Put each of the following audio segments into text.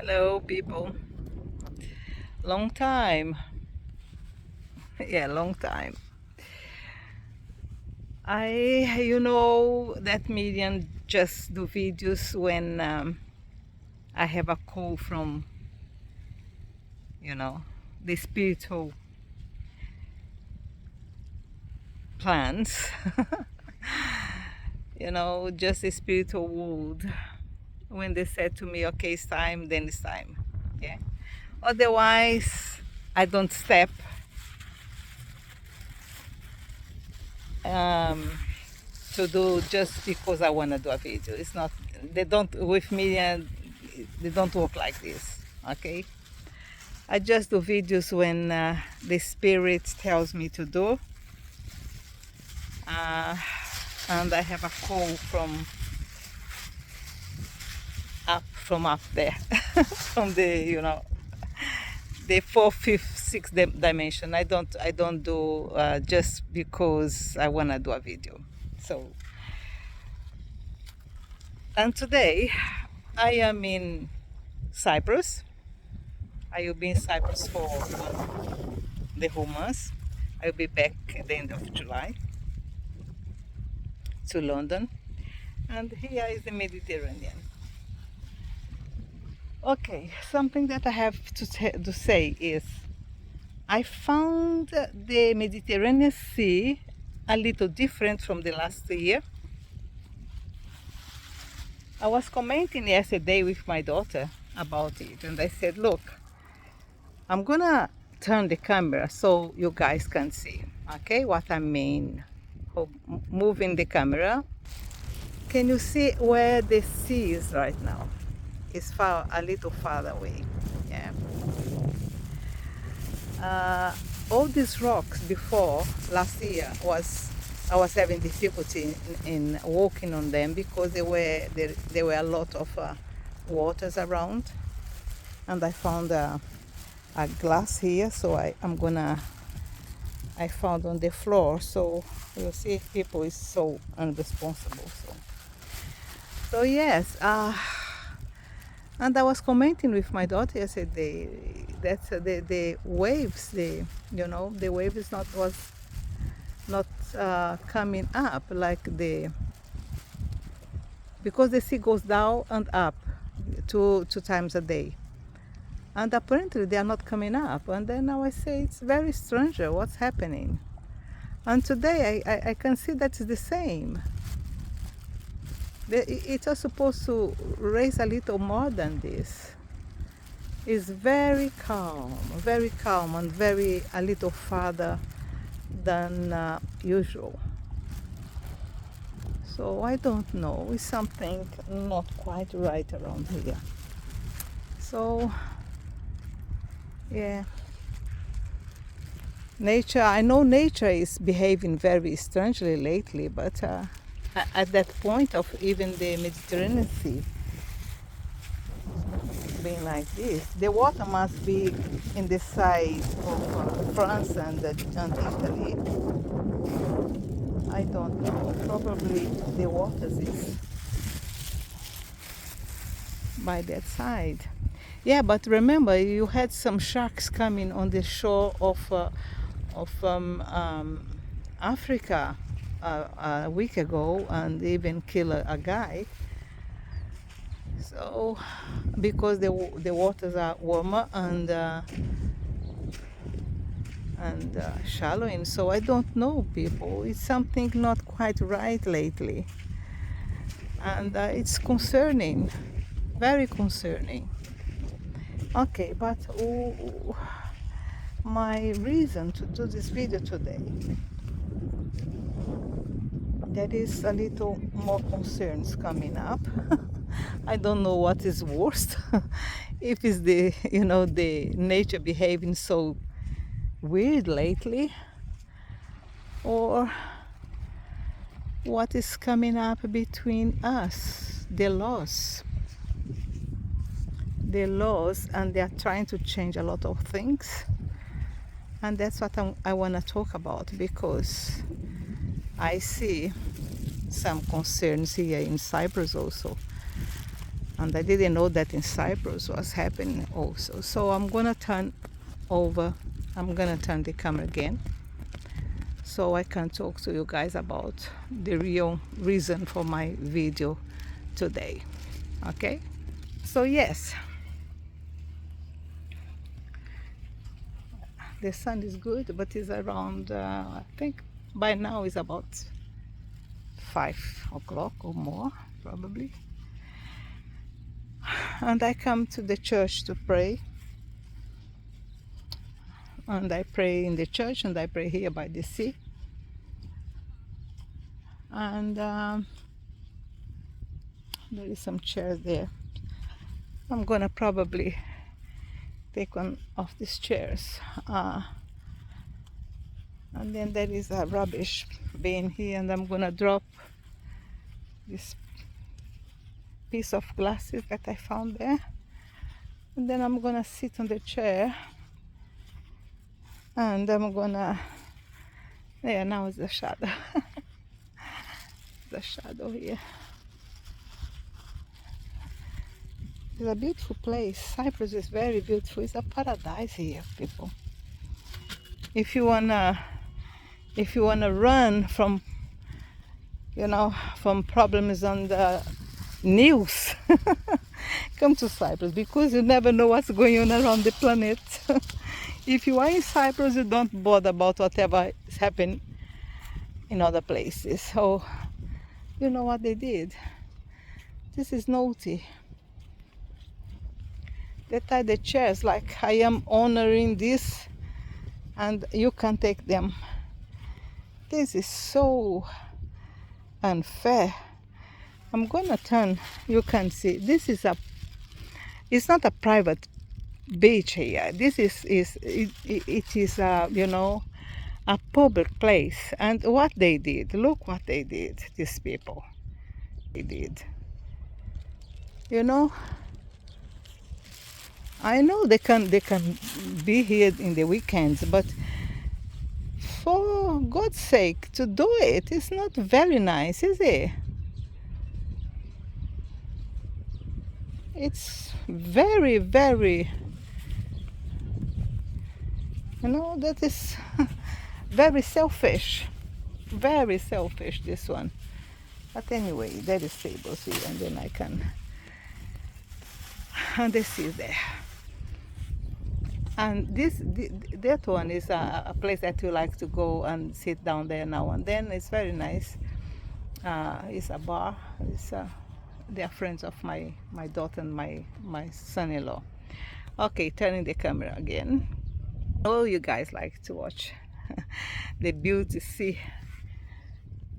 Hello, people. Long time. Yeah, long time. That medium just do videos when I have a call from, you know, the spiritual plans. Just the spiritual world. When they said to me, okay, it's time, then it's time. Yeah. Otherwise, I don't step. Um, to do just because I want to do a video. It's not, they don't, with me, and they don't work like this, okay? I just do videos when the spirit tells me to do. Uh, and I have a call from up there, from the fourth, fifth, sixth dimension. I don't do just because I want to do a video. So, and today I am in Cyprus. I will be in Cyprus for the whole month. I will be back at the end of July to London. And here is the Mediterranean. Okay, something that I have to say is I found the Mediterranean Sea a little different from the last year. I was commenting yesterday with my daughter about it, and I said, look, I'm gonna turn the camera so you guys can see, okay, what I mean. Moving the camera, can you see where the sea is right now? It's a little farther away. Yeah. All these rocks before last year I was having difficulty in walking on them because there were a lot of waters around, and I found a glass here, so I found on the floor. So you see, people is so unresponsible. So yes, and I was commenting with my daughter yesterday that the waves, the wave is not coming up like because the sea goes down and up two times a day, and apparently they are not coming up. And then now I say it's very strange what's happening. And today I can see that it's the same. It was supposed to raise a little more than this. It's very calm, and very a little farther than usual. So I don't know, it's something not quite right around here. So yeah, I know nature is behaving very strangely lately, but at that point of even the Mediterranean Sea being like this, the water must be in the side of France and Italy. I don't know, probably the water is by that side. Yeah, but remember, you had some sharks coming on the shore of Africa a week ago and even kill a guy. So because the waters are warmer and shallowing, so I don't know, people. It's something not quite right lately, and it's concerning, very concerning. Okay, but my reason to do this video today, there is a little more concerns coming up. I don't know what is worst, if it's the nature behaving so weird lately, or what is coming up between us, the laws, and they are trying to change a lot of things. And that's what I want to talk about, because I see some concerns here in Cyprus also. And I didn't know that in Cyprus was happening also. So I'm gonna turn the camera again so I can talk to you guys about the real reason for my video today. Okay? So yes, the sun is good, but it's around, I think by now it's about 5 o'clock or more, probably. And I come to the church to pray. And I pray in the church, and I pray here by the sea. And there is some chairs there. I'm gonna probably take one of these chairs. And then there is a rubbish bin here, and I'm gonna drop this piece of glasses that I found there. And then I'm gonna sit on the chair, and I'm gonna, yeah, now it's the shadow. The shadow here. It's a beautiful place. Cyprus is very beautiful. It's a paradise here, people. If you wanna run from, from problems on the news, come to Cyprus, because you never know what's going on around the planet. If you are in Cyprus, you don't bother about whatever is happening in other places. So you know what they did? This is naughty. They tie the chairs like I am honoring this, and you can take them. This is so unfair. I'm gonna turn. You can see this is it's not a private beach here. This is it is a public place. And what they did, look what they did, these people. They did. I know they can be here in the weekends, but for God's sake, to do it's not very nice, is it? It's very, very, that is very selfish. Very selfish, this one. But anyway, there is tables here, and then I can, and this is there. And that one is a place that you like to go and sit down there now and then. It's very nice. It's a bar. They are friends of my daughter and my son-in-law. Okay, turning the camera again. Oh, you guys like to watch the beauty sea,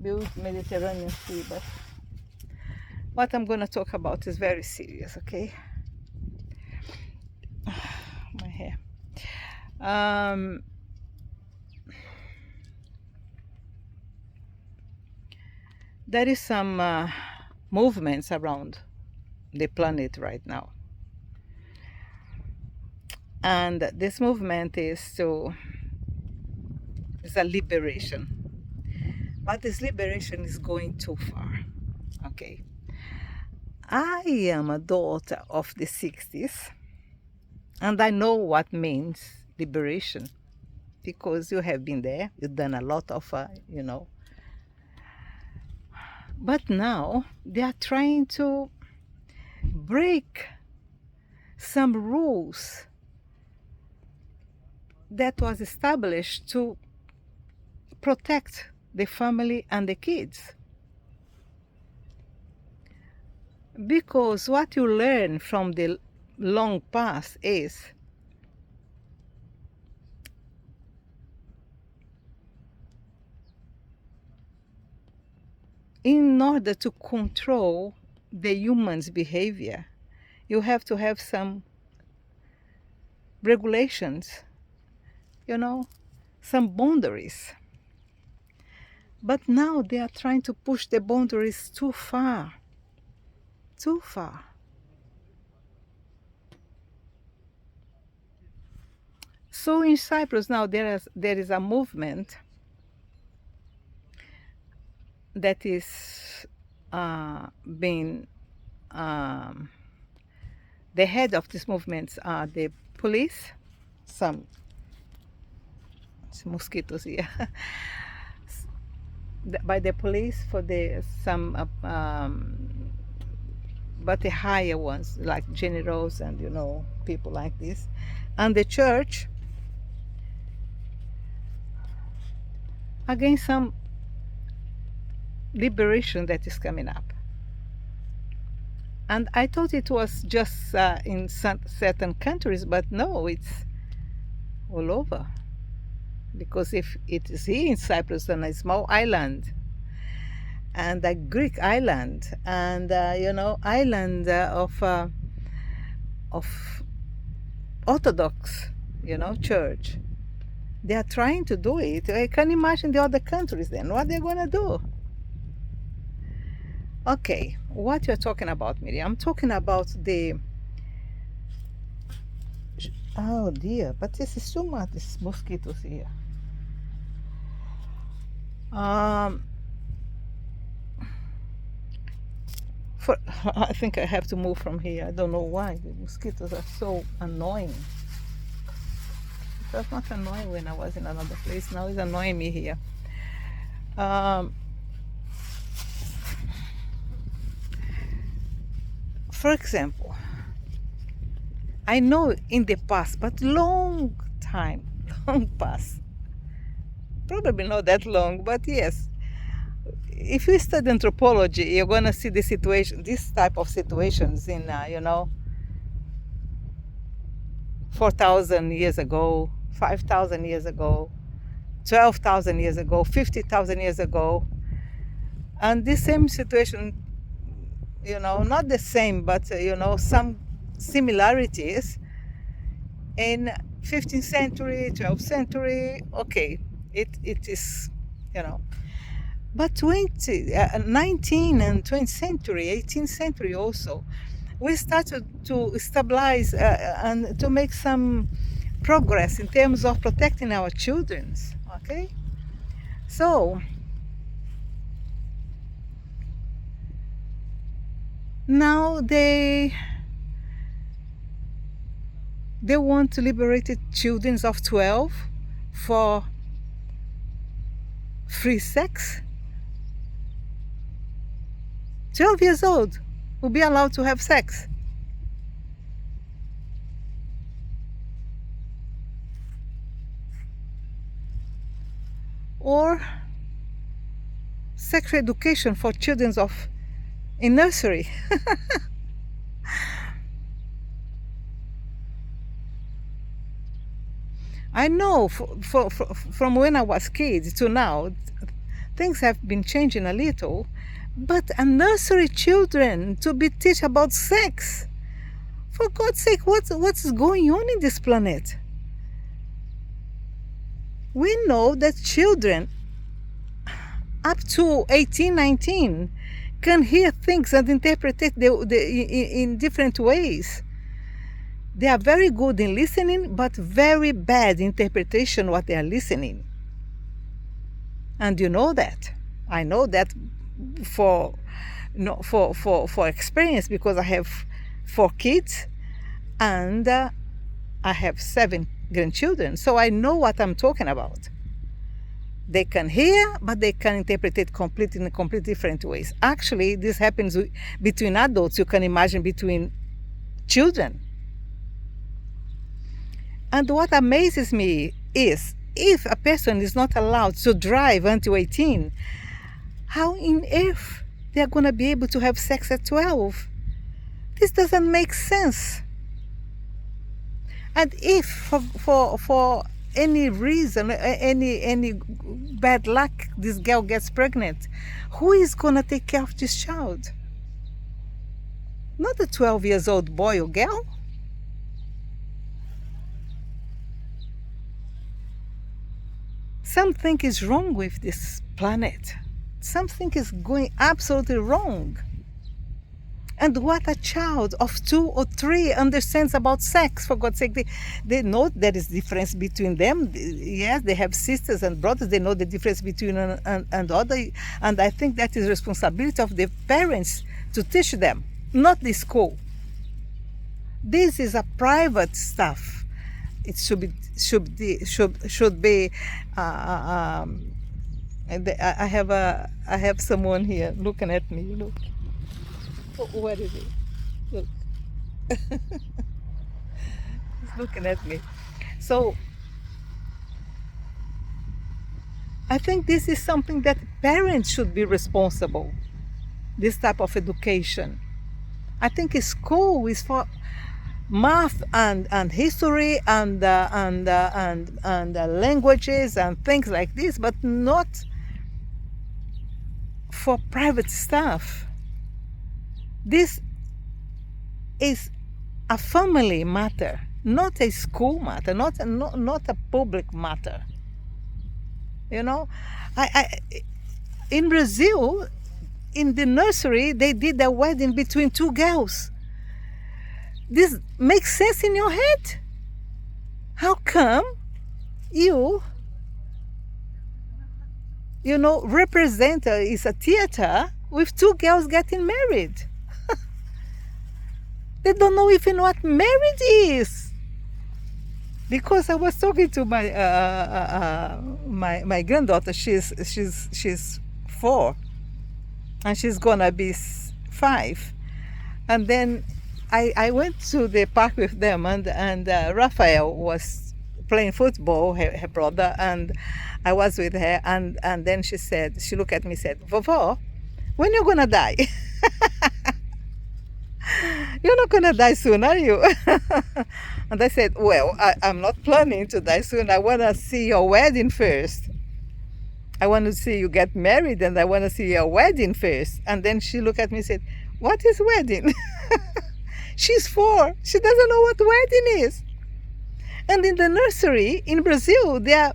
beauty Mediterranean Sea, but what I'm gonna talk about is very serious, okay? My hair. There is some movements around the planet right now, and this movement is a liberation, but this liberation is going too far. Okay, I am a daughter of the 60s, and I know what means liberation, because you have been there, you've done a lot of but now they are trying to break some rules that was established to protect the family and the kids. Because what you learn from the long past is in order to control the human's behavior, you have to have some regulations, some boundaries. But now they are trying to push the boundaries too far. Too far. So in Cyprus now there is a movement that is being The head of these movements are the police, some mosquitoes here, by the police for the some but the higher ones like generals and people like this, and the church against some liberation that is coming up. And I thought it was just in certain countries, but no, it's all over. Because if it is here in Cyprus on a small island, and a Greek island, and island of Orthodox, church, they are trying to do it. I can imagine the other countries then what they're gonna do. Okay, what you're talking about, Miriam? I'm talking about the. Oh dear, but this is too much. These mosquitoes here. I think I have to move from here. I don't know why. The mosquitoes are so annoying. It was not annoying when I was in another place. Now it's annoying me here. For example, I know in the past, but long time, long past, probably not that long, but yes, if you study anthropology, you're going to see the situation, this type of situations in, 4,000 years ago, 5,000 years ago, 12,000 years ago, 50,000 years ago. And this same situation, not the same, but, some similarities in 15th century, 12th century. Okay, it is, but 19th and 20th century, 18th century also, we started to stabilize and to make some progress in terms of protecting our children. Okay, so now they want to liberate children of 12 for free sex. 12 years old will be allowed to have sex. Or sexual education for children in nursery. I know from when I was kid to now, things have been changing a little, but a nursery children to be teach about sex. For God's sake, what's going on in this planet? We know that children up to 18, 19 can hear things and interpret it in different ways. They are very good in listening, but very bad interpretation what they are listening. And you know that. I know that for experience, because I have 4 kids and I have 7 grandchildren. So I know what I'm talking about. They can hear, but they can interpret it in completely different ways. Actually, this happens between adults. You can imagine between children. And what amazes me is, if a person is not allowed to drive until 18, how in earth they are going to be able to have sex at 12? This doesn't make sense. And if for any reason, any bad luck, this girl gets pregnant, who is going to take care of this child? Not a 12 years old boy or girl. Something is wrong with this planet. Something is going absolutely wrong. And what a child of 2 or 3 understands about sex, for God's sake. They know there is difference between them. Yes, they have sisters and brothers. They know the difference between and other. And I think that is responsibility of the parents to teach them, not the school. This is a private stuff. It should be. And I have someone here looking at me. Look, what is it? Look, he's looking at me. So I think this is something that parents should be responsible. This type of education. I think school is for math and history and languages and things like this, but not for private stuff. This is a family matter, not a school matter, not a public matter. You know, in Brazil, in the nursery, they did a wedding between two girls. This makes sense in your head? How come you represent is a theater with two girls getting married? They don't know even what marriage is. Because I was talking to my granddaughter. She's 4, and she's gonna be 5. And then I went to the park with them, and Raphael was playing football, her brother, and I was with her, and then she looked at me and said, "Vovó, when you gonna die?" You're not gonna die soon, are you? And I said, well, I'm not planning to die soon. I want to see your wedding first. I want to see you get married, and I want to see your wedding first. And then she looked at me and said, what is wedding? She's 4. She doesn't know what wedding is. And in the nursery in Brazil, they are,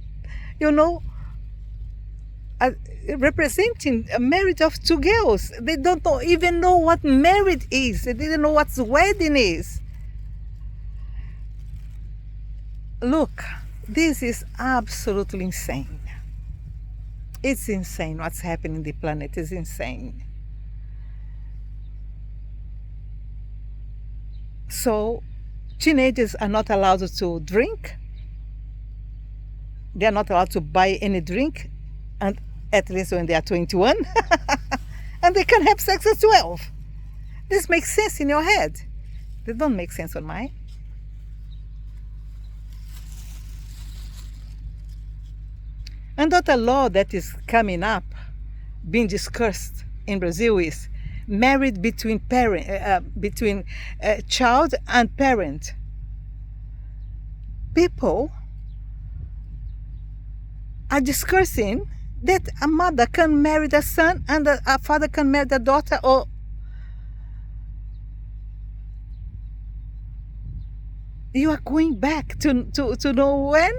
representing a marriage of two girls. They don't even know what marriage is. They didn't know what wedding is. Look, this is absolutely insane. It's insane what's happening in the planet. Is insane. So teenagers are not allowed to drink. They are not allowed to buy any drink, and at least when they are 21. And they can have sex at 12. This makes sense in your head. They don't make sense on mine. Another law that is coming up, being discussed in Brazil, is marriage between child and parent. People are discussing that a mother can marry the son and a father can marry the daughter, or you are going back to know when?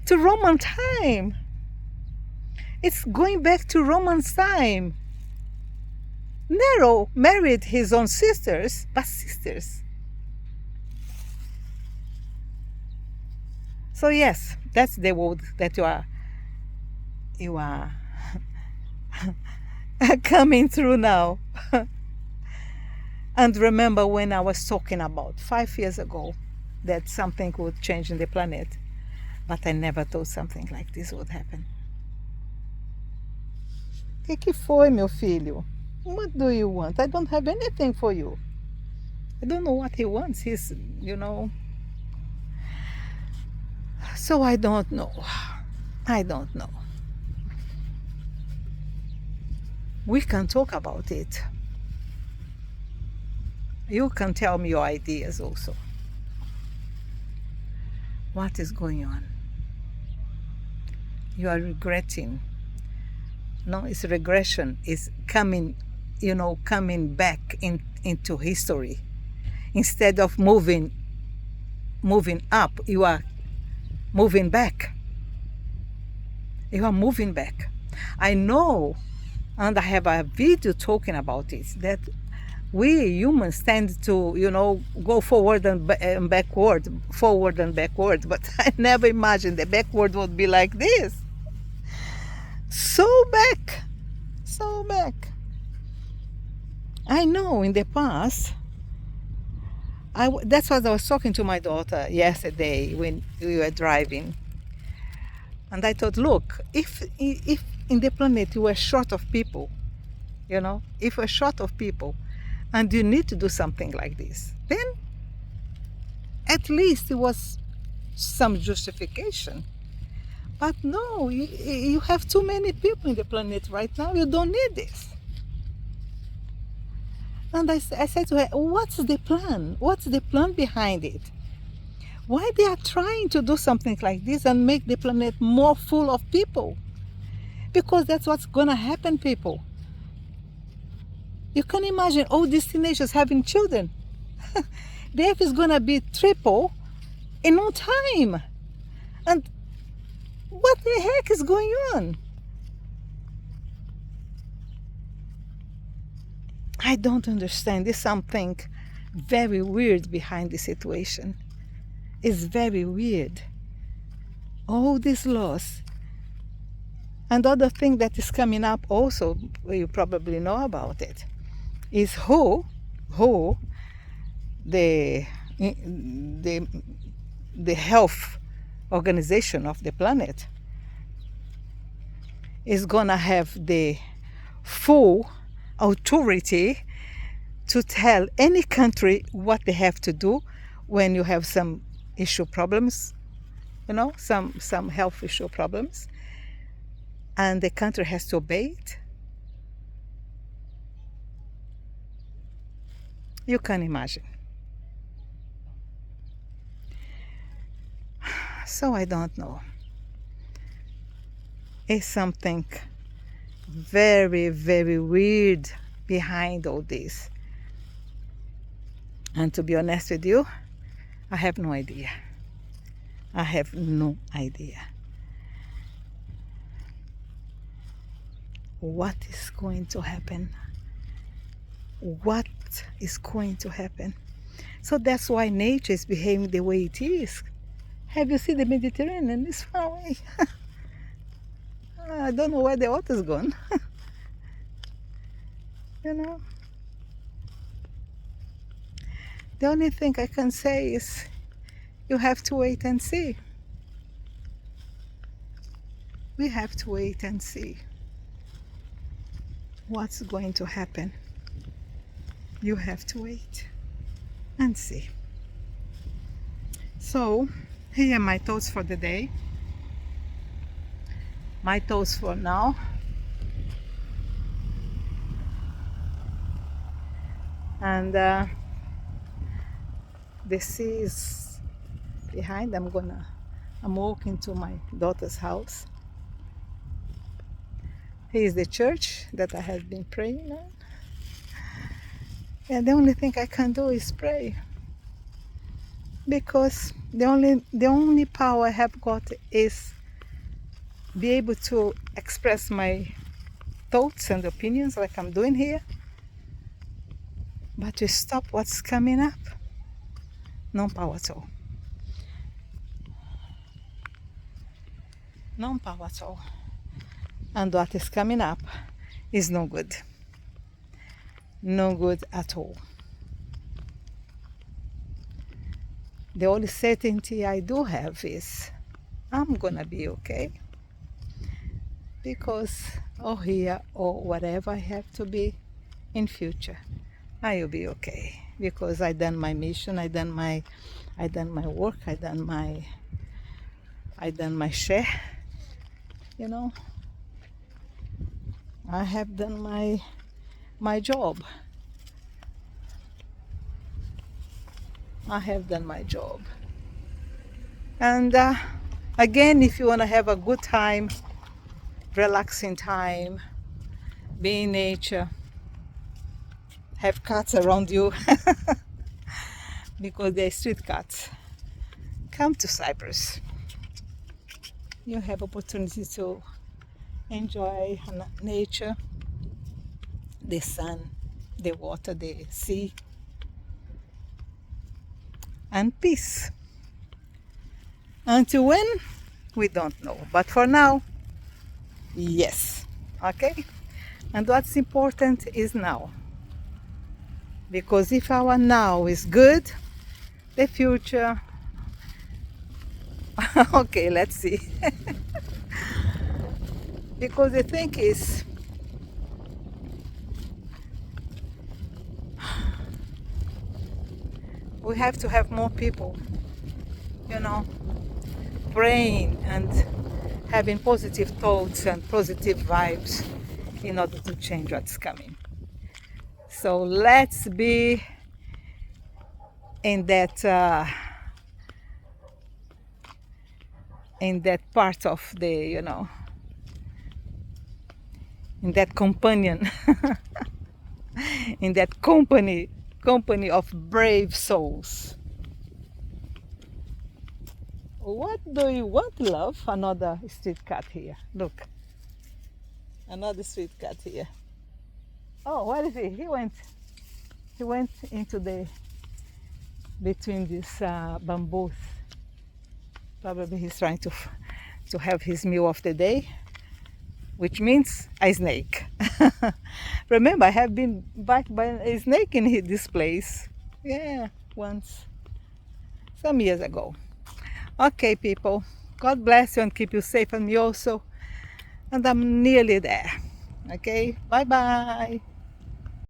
To Roman time. It's going back to Roman time. Nero married his own sisters, but sisters. So yes, that's the world that you are coming through now. And remember when I was talking about 5 years ago that something would change in the planet, but I never thought something like this would happen. O que foi, meu filho? What do you want? I don't have anything for you. I don't know what he wants. He's, So I don't know. I don't know. We can talk about it. You can tell me your ideas also. What is going on? You are regretting. No, it's regression. It's coming back into history. Instead of moving up, you are moving back. You are moving back. I know, and I have a video talking about it, that we humans tend to, go forward and backward, but I never imagined the backward would be like this. So back. I know in the past, That's what I was talking to my daughter yesterday when we were driving. And I thought, look, if in the planet you were short of people, if we're short of people and you need to do something like this, then at least it was some justification. But no, you have too many people in the planet right now. You don't need this. And I said to her, what's the plan? What's the plan behind it? Why they are trying to do something like this and make the planet more full of people? Because that's what's gonna happen, people. You can imagine all these teenagers having children. The earth is gonna be triple in no time. And what the heck is going on? I don't understand. There's something very weird behind the situation. It's very weird. All these laws. And other thing that is coming up also, you probably know about it, is who the health organization of the planet is gonna have the full authority to tell any country what they have to do when you have some issue problems, some health issue problems, and the country has to obey it. You can imagine. So I don't know. It's something very, very weird behind all this. And to be honest with you, I have no idea. I have no idea what is going to happen. What is going to happen? So that's why nature is behaving the way it is. Have you seen the Mediterranean? It's far away. I don't know where the water's gone. The only thing I can say is you have to wait and see. We have to wait and see what's going to happen. You have to wait and see. So, here are my thoughts for the day. My thoughts for now. And the sea is behind. I'm walking to my daughter's house. Here is the church that I have been praying at. And the only thing I can do is pray, because the only power I have got is be able to express my thoughts and opinions like I'm doing here, but to stop what's coming up, no power at all. No power at all. And what is coming up is no good. No good at all. The only certainty I do have is I'm gonna be okay, because here or whatever I have to be in future, I will be okay, because I done my mission, I done my work, I done my share. I have done my job. I have done my job. And again, if you want to have a good time, relaxing time, be in nature, have cats around you, because they're street cats, come to Cyprus. You have opportunity to enjoy nature, the sun, the water, the sea, and peace. Until when? We don't know. But for now, yes. Okay? And what's important is now. Because if our now is good, the future. Okay, let's see. Because the thing is, we have to have more people, you know, praying and having positive thoughts and positive vibes in order to change what's coming. So let's be in that part of the, you know, in that companion, in that company of brave souls. What do you want, love? Another street cat here. Look, another street cat here. Oh, where is he? He went into the between these bamboos. Probably he's trying to have his meal of the day, which means a snake. Remember, I have been bitten by a snake in this place. Yeah, once, some years ago. Okay, people. God bless you and keep you safe, and me also. And I'm nearly there. Okay, bye bye.